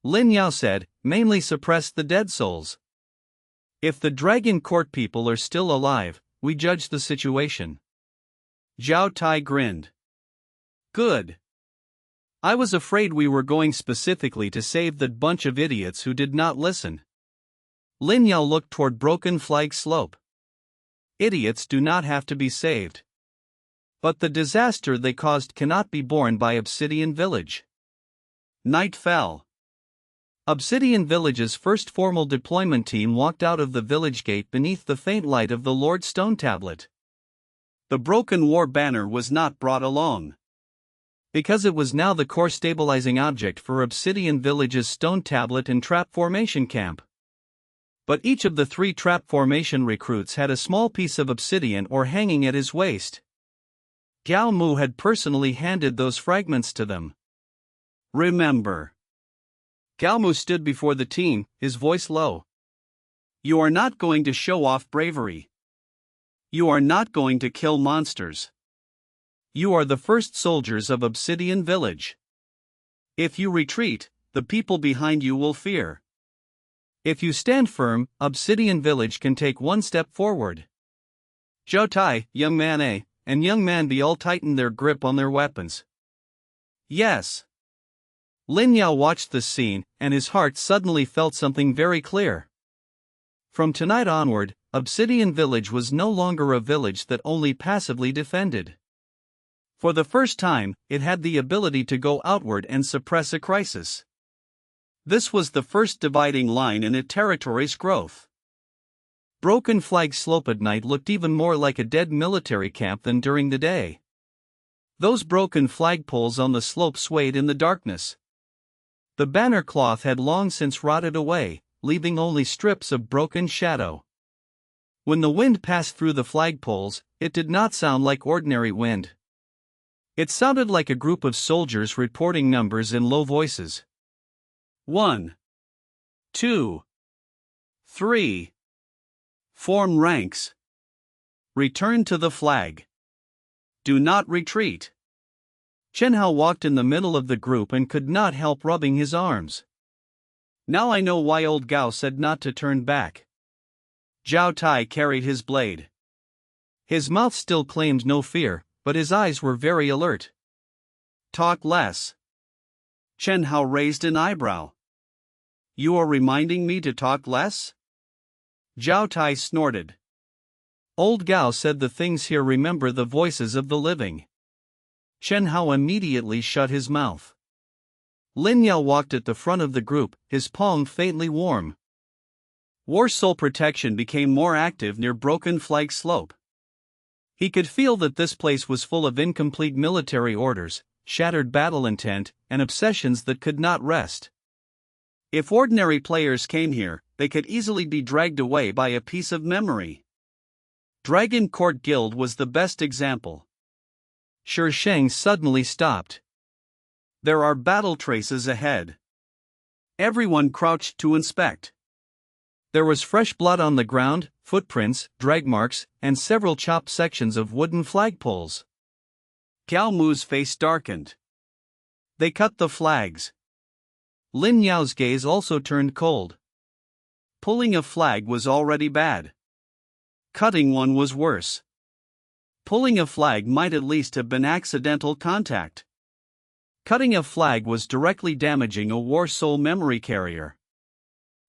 Lin Yao said, mainly suppress the dead souls. If the Dragon Court people are still alive, we judge the situation. Zhao Tai grinned. Good. I was afraid we were going specifically to save that bunch of idiots who did not listen. Lin Yao looked toward Broken Flag Slope. Idiots do not have to be saved. But the disaster they caused cannot be borne by Obsidian Village. Night fell. Obsidian Village's first formal deployment team walked out of the village gate beneath the faint light of the Lord Stone Tablet. The broken war banner was not brought along. Because it was now the core stabilizing object for Obsidian Village's stone tablet and trap formation camp. But each of the 3 trap formation recruits had a small piece of obsidian ore hanging at his waist. Gao Mu had personally handed those fragments to them. Remember. Gao Mu stood before the team, his voice low. You are not going to show off bravery. You are not going to kill monsters. You are the first soldiers of Obsidian Village. If you retreat, the people behind you will fear. If you stand firm, Obsidian Village can take one step forward. Zhao Tai, Young Man A, and Young Man B all tightened their grip on their weapons. Yes. Lin Yao watched this scene, and his heart suddenly felt something very clear. From tonight onward, Obsidian Village was no longer a village that only passively defended. For the first time, it had the ability to go outward and suppress a crisis. This was the first dividing line in a territory's growth. Broken Flag Slope at night looked even more like a dead military camp than during the day. Those broken flagpoles on the slope swayed in the darkness. The banner cloth had long since rotted away, leaving only strips of broken shadow. When the wind passed through the flagpoles, it did not sound like ordinary wind. It sounded like a group of soldiers reporting numbers in low voices. 1, 2, 3. Form ranks. Return to the flag. Do not retreat. Chen Hao walked in the middle of the group and could not help rubbing his arms. Now I know why old Gao said not to turn back. Zhao Tai carried his blade. His mouth still claimed no fear, but his eyes were very alert. Talk less. Chen Hao raised an eyebrow. You are reminding me to talk less? Zhao Tai snorted. Old Gao said the things here remember the voices of the living. Chen Hao immediately shut his mouth. Lin Yao walked at the front of the group, his palm faintly warm. War soul protection became more active near Broken Flag Slope. He could feel that this place was full of incomplete military orders, shattered battle intent, and obsessions that could not rest. If ordinary players came here, they could easily be dragged away by a piece of memory. Dragon Court Guild was the best example. Shi Sheng suddenly stopped. There are battle traces ahead. Everyone crouched to inspect. There was fresh blood on the ground, footprints, drag marks, and several chopped sections of wooden flagpoles. Gao Mu's face darkened. They cut the flags. Lin Yao's gaze also turned cold. Pulling a flag was already bad. Cutting one was worse. Pulling a flag might at least have been accidental contact. Cutting a flag was directly damaging a war soul memory carrier.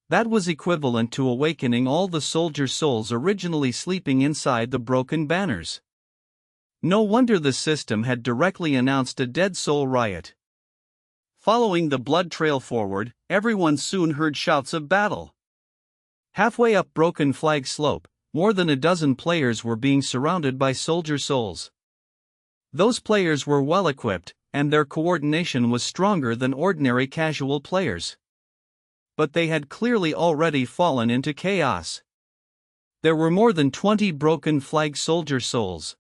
That was equivalent to awakening all the soldier souls originally sleeping inside the broken banners. No wonder the system had directly announced a dead soul riot. Following the blood trail forward, everyone soon heard shouts of battle. Halfway up Broken Flag Slope, more than a dozen players were being surrounded by soldier souls. Those players were well equipped, and their coordination was stronger than ordinary casual players. But they had clearly already fallen into chaos. There were more than 20 Broken Flag soldier souls.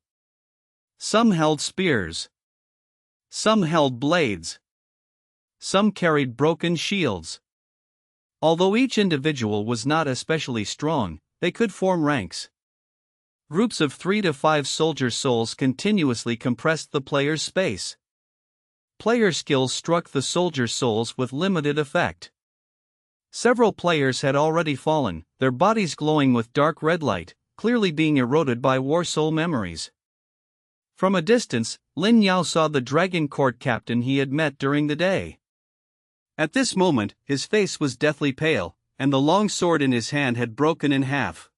Some held spears. Some held blades. Some carried broken shields. Although each individual was not especially strong, they could form ranks. Groups of 3 to 5 soldier souls continuously compressed the player's space. Player skills struck the soldier souls with limited effect. Several players had already fallen, their bodies glowing with dark red light, clearly being eroded by war soul memories. From a distance, Lin Yao saw the Dragon Court captain he had met during the day. At this moment, his face was deathly pale, and the long sword in his hand had broken in half.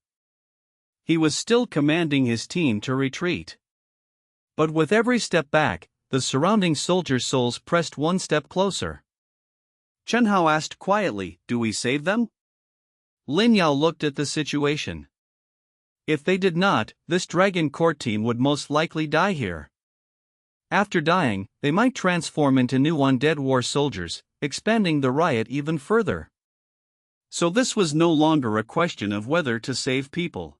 He was still commanding his team to retreat. But with every step back, the surrounding soldier souls pressed one step closer. Chen Hao asked quietly, "Do we save them?" Lin Yao looked at the situation. If they did not, this Dragon Court team would most likely die here. After dying, they might transform into new undead war soldiers, expanding the riot even further. So this was no longer a question of whether to save people.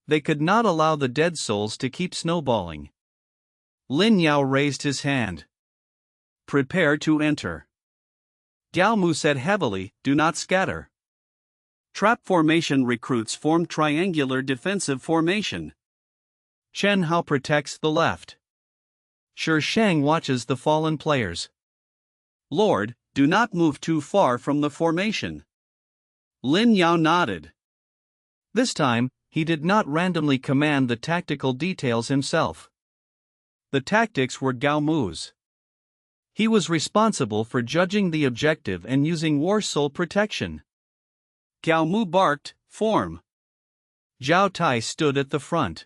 They could not allow the dead souls to keep snowballing. Lin Yao raised his hand. Prepare to enter. Gao Mu said heavily, "Do not scatter." Trap formation recruits formed triangular defensive formation. Chen Hao protects the left. Shi Sheng watches the fallen players. Lord, do not move too far from the formation. Lin Yao nodded. This time, he did not randomly command the tactical details himself. The tactics were Gao Mu's. He was responsible for judging the objective and using war soul protection. Gao Mu barked, "Form." Zhao Tai stood at the front.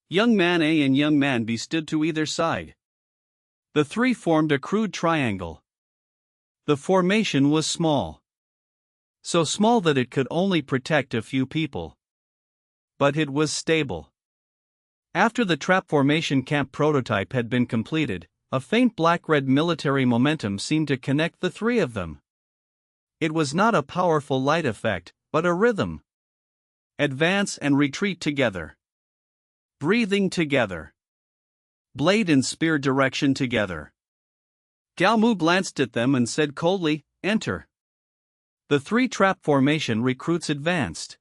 Young man A and young man B stood to either side. The three formed a crude triangle. The formation was small. So small that it could only protect a few people. But it was stable. After the trap formation camp prototype had been completed, a faint black-red military momentum seemed to connect the three of them. It was not a powerful light effect, but a rhythm. Advance and retreat together. Breathing together. Blade and spear direction together. Gao Mu glanced at them and said coldly, "Enter." The three trap formation recruits advanced.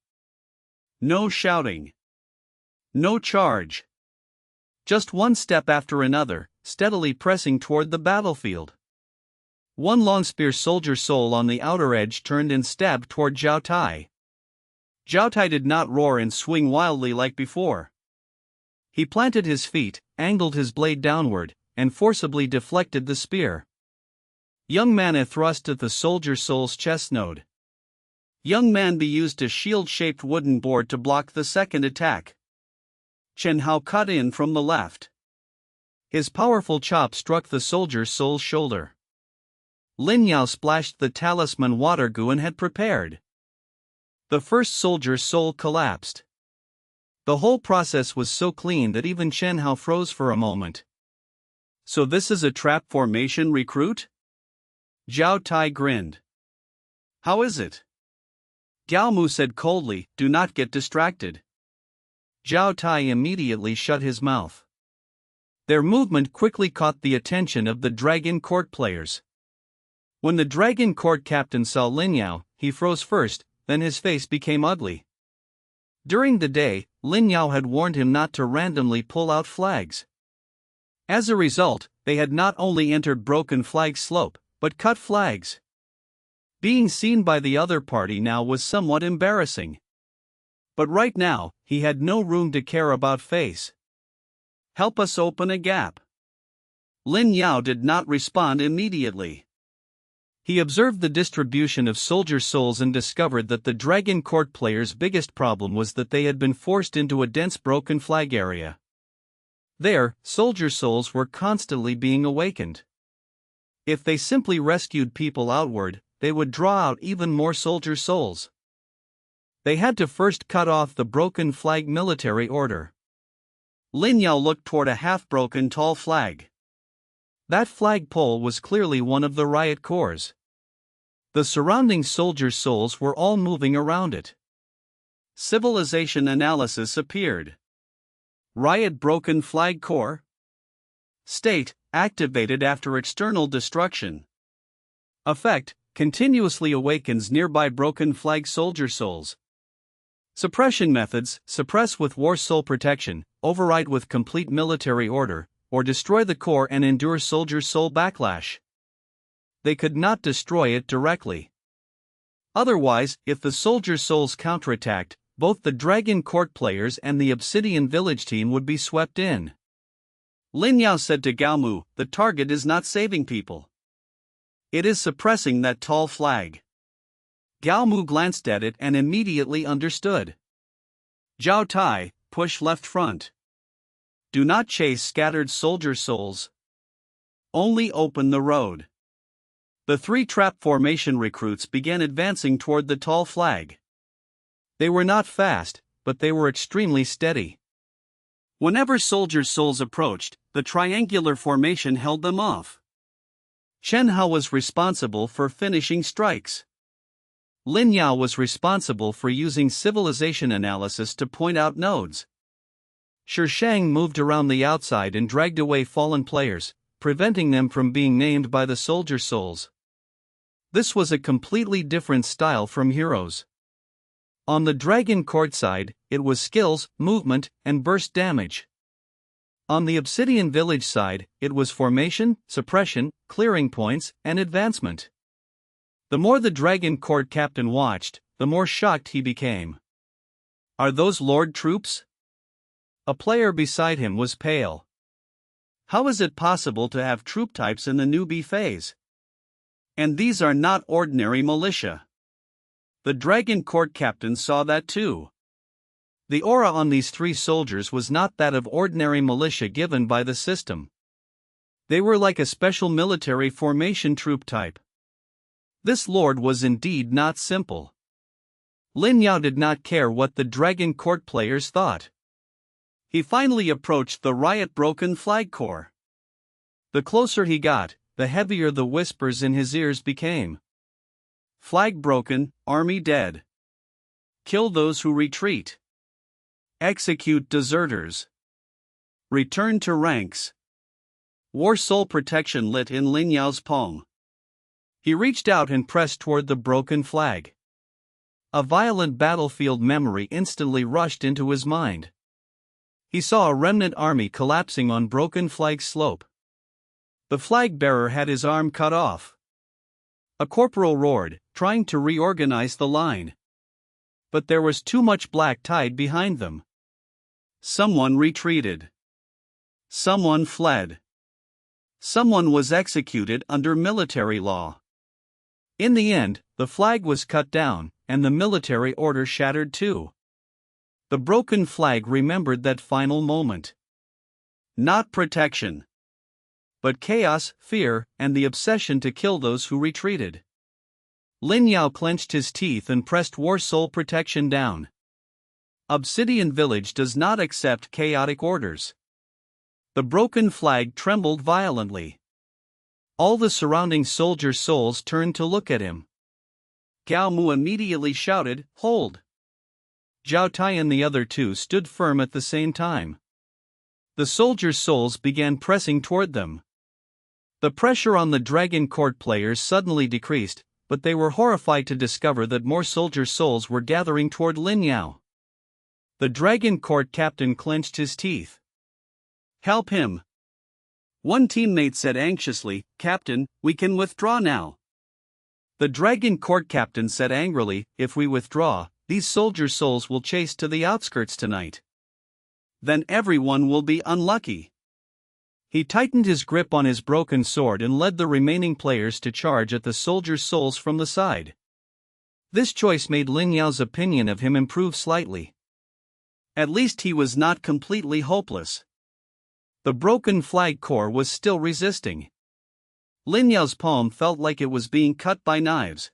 No shouting. No charge. Just one step after another, steadily pressing toward the battlefield. One long spear soldier soul on the outer edge turned and stabbed toward Zhao Tai. Zhao Tai did not roar and swing wildly like before. He planted his feet, angled his blade downward, and forcibly deflected the spear. Young man a thrust at the soldier soul's chest node. Young man be used a shield-shaped wooden board to block the second attack. Chen Hao cut in from the left. His powerful chop struck the soldier's soul's shoulder. Lin Yao splashed the talisman water Guan had prepared. The first soldier's soul collapsed. The whole process was so clean that even Chen Hao froze for a moment. So this is a trap formation recruit? Zhao Tai grinned. How is it? Gao Mu said coldly, do not get distracted. Zhao Tai immediately shut his mouth. Their movement quickly caught the attention of the Dragon Court players. When the Dragon Court captain saw Lin Yao, he froze first, then his face became ugly. During the day, Lin Yao had warned him not to randomly pull out flags. As a result, they had not only entered broken flag slope, but cut flags. Being seen by the other party now was somewhat embarrassing. But right now, he had no room to care about face. Help us open a gap. Lin Yao did not respond immediately. He observed the distribution of soldier souls and discovered that the Dragon Court players' biggest problem was that they had been forced into a dense broken flag area. There, soldier souls were constantly being awakened. If they simply rescued people outward, they would draw out even more soldier souls. They had to first cut off the broken flag military order. Lin Yao looked toward a half-broken tall flag. That flagpole was clearly one of the Riot Corps. The surrounding soldier souls were all moving around it. Civilization analysis appeared. Riot broken flag core. State, activated after external destruction. Effect, continuously awakens nearby broken flag soldier souls. Suppression methods, suppress with war soul protection, override with complete military order, or destroy the core and endure soldier soul backlash. They could not destroy it directly. Otherwise, if the soldier souls counterattacked, both the Dragon Court players and the Obsidian Village team would be swept in. Lin Yao said to Gao Mu, the target is not saving people. It is suppressing that tall flag. Gao Mu glanced at it and immediately understood. Zhao Tai, push left front. Do not chase scattered soldier souls. Only open the road. The three trap formation recruits began advancing toward the tall flag. They were not fast, but they were extremely steady. Whenever soldier souls approached, the triangular formation held them off. Chen Hao was responsible for finishing strikes. Lin Yao was responsible for using civilization analysis to point out nodes. Shishang moved around the outside and dragged away fallen players, preventing them from being named by the soldier souls. This was a completely different style from heroes. On the Dragon Court side, it was skills, movement, and burst damage. On the Obsidian Village side, it was formation, suppression, clearing points, and advancement. The more the Dragon Court captain watched, the more shocked he became. Are those Lord troops? A player beside him was pale. How is it possible to have troop types in the newbie phase? And these are not ordinary militia. The Dragon Court captain saw that too. The aura on these three soldiers was not that of ordinary militia given by the system. They were like a special military formation troop type. This lord was indeed not simple. Lin Yao did not care what the Dragon Court players thought. He finally approached the Riot broken flag corps. The closer he got, the heavier the whispers in his ears became. Flag broken, army dead. Kill those who retreat. Execute deserters. Return to ranks. War soul protection lit in Lin Yao's palm. He reached out and pressed toward the broken flag. A violent battlefield memory instantly rushed into his mind. He saw a remnant army collapsing on broken flag slope. The flag bearer had his arm cut off. A corporal roared, trying to reorganize the line. But there was too much black tide behind them. Someone retreated. Someone fled. Someone was executed under military law. In the end, the flag was cut down, and the military order shattered too. The broken flag remembered that final moment. Not protection, but chaos, fear, and the obsession to kill those who retreated. Lin Yao clenched his teeth and pressed War Soul Protection down. Obsidian Village does not accept chaotic orders. The broken flag trembled violently. All the surrounding soldier souls turned to look at him. Gao Mu immediately shouted, "Hold!" Zhao Tai and the other two stood firm at the same time. The soldiers' souls began pressing toward them. The pressure on the Dragon Court players suddenly decreased, but they were horrified to discover that more soldier souls were gathering toward Lin Yao. The Dragon Court captain clenched his teeth. "Help him!" One teammate said anxiously, "Captain, we can withdraw now." The Dragon Court captain said angrily, "If we withdraw, these soldier souls will chase to the outskirts tonight. Then everyone will be unlucky." He tightened his grip on his broken sword and led the remaining players to charge at the soldier souls from the side. This choice made Lin Yao's opinion of him improve slightly. At least he was not completely hopeless. The broken flag corps was still resisting. Lin Yao's palm felt like it was being cut by knives.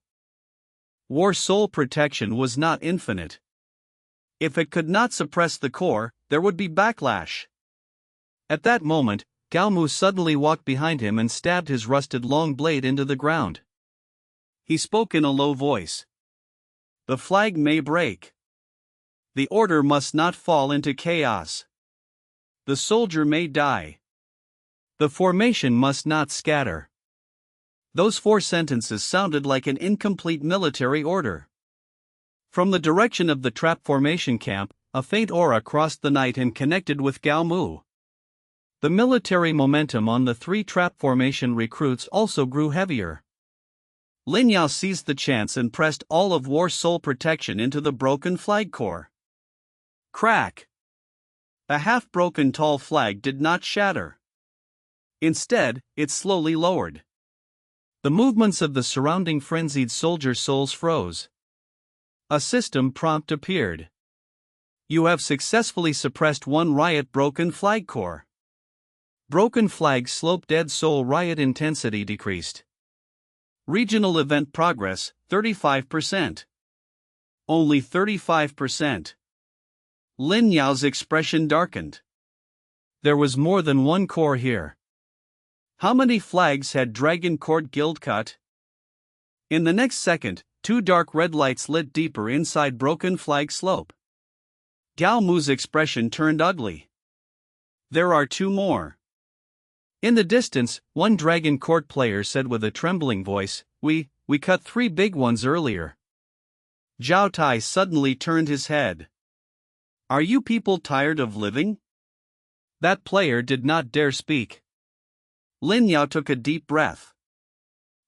War Soul Protection was not infinite. If it could not suppress the corps, there would be backlash. At that moment, Gao Mu suddenly walked behind him and stabbed his rusted long blade into the ground. He spoke in a low voice. "The flag may break. The order must not fall into chaos. The soldier may die. The formation must not scatter." Those 4 sentences sounded like an incomplete military order. From the direction of the trap formation camp, a faint aura crossed the night and connected with Gao Mu. The military momentum on the 3 trap formation recruits also grew heavier. Lin Yao seized the chance and pressed all of War Soul Protection into the broken flag corps. Crack! A half-broken tall flag did not shatter. Instead, it slowly lowered. The movements of the surrounding frenzied soldier souls froze. A system prompt appeared. "You have successfully suppressed 1 Riot broken flag corps. Broken flag slope dead soul riot intensity decreased. Regional event progress, 35%. Only 35%. Lin Yao's expression darkened. There was more than 1 corps here. How many flags had Dragon Court Guild cut? In the next second, 2 dark red lights lit deeper inside broken flag slope. Gao Mu's expression turned ugly. "There are 2 more." In the distance, one Dragon Court player said with a trembling voice, We cut 3 big ones earlier." Zhao Tai suddenly turned his head. "Are you people tired of living?" That player did not dare speak. Lin Yao took a deep breath.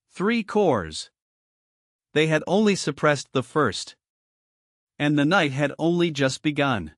3 corps. They had only suppressed the first. And the night had only just begun.